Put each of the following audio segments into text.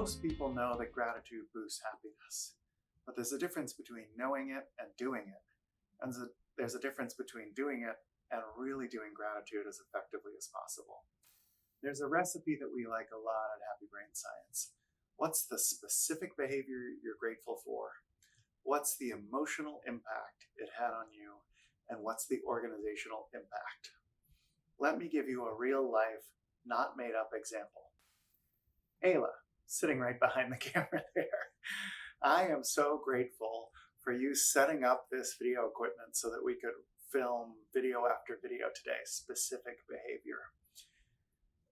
Most people know that gratitude boosts happiness, but there's a difference between knowing it and doing it. And there's a difference between doing it and really doing gratitude as effectively as possible. There's a recipe that we like a lot at Happy Brain Science. What's the specific behavior you're grateful for? What's the emotional impact it had on you? And what's the organizational impact? Let me give you a real life, not made up example. Ayla, sitting right behind the camera there. I am so grateful for you setting up this video equipment so that we could film video after video today. Specific behavior,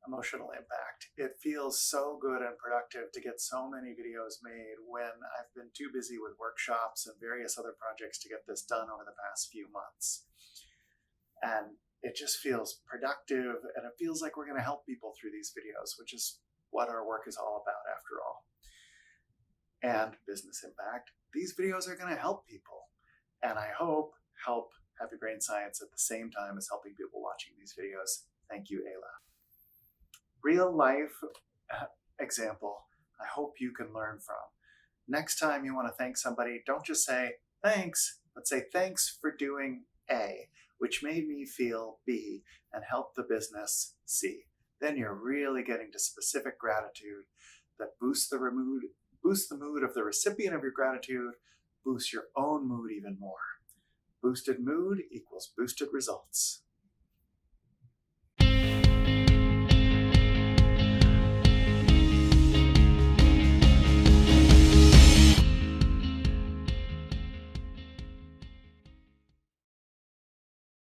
emotional impact. It feels so good and productive to get so many videos made when I've been too busy with workshops and various other projects to get this done over the past few months. And it just feels productive, and it feels like we're going to help people through these videos, which is what our work is all about after all. And business impact. These videos are going to help people, and I hope help Happy Brain Science at the same time as helping people watching these videos. Thank you, Ayla. Real life example I hope you can learn from. Next time you want to thank somebody, don't just say thanks, but say thanks for doing A, which made me feel B and help the business C. Then you're really getting to specific gratitude that boosts the mood of the recipient of your gratitude, boosts your own mood even more. Boosted mood equals boosted results.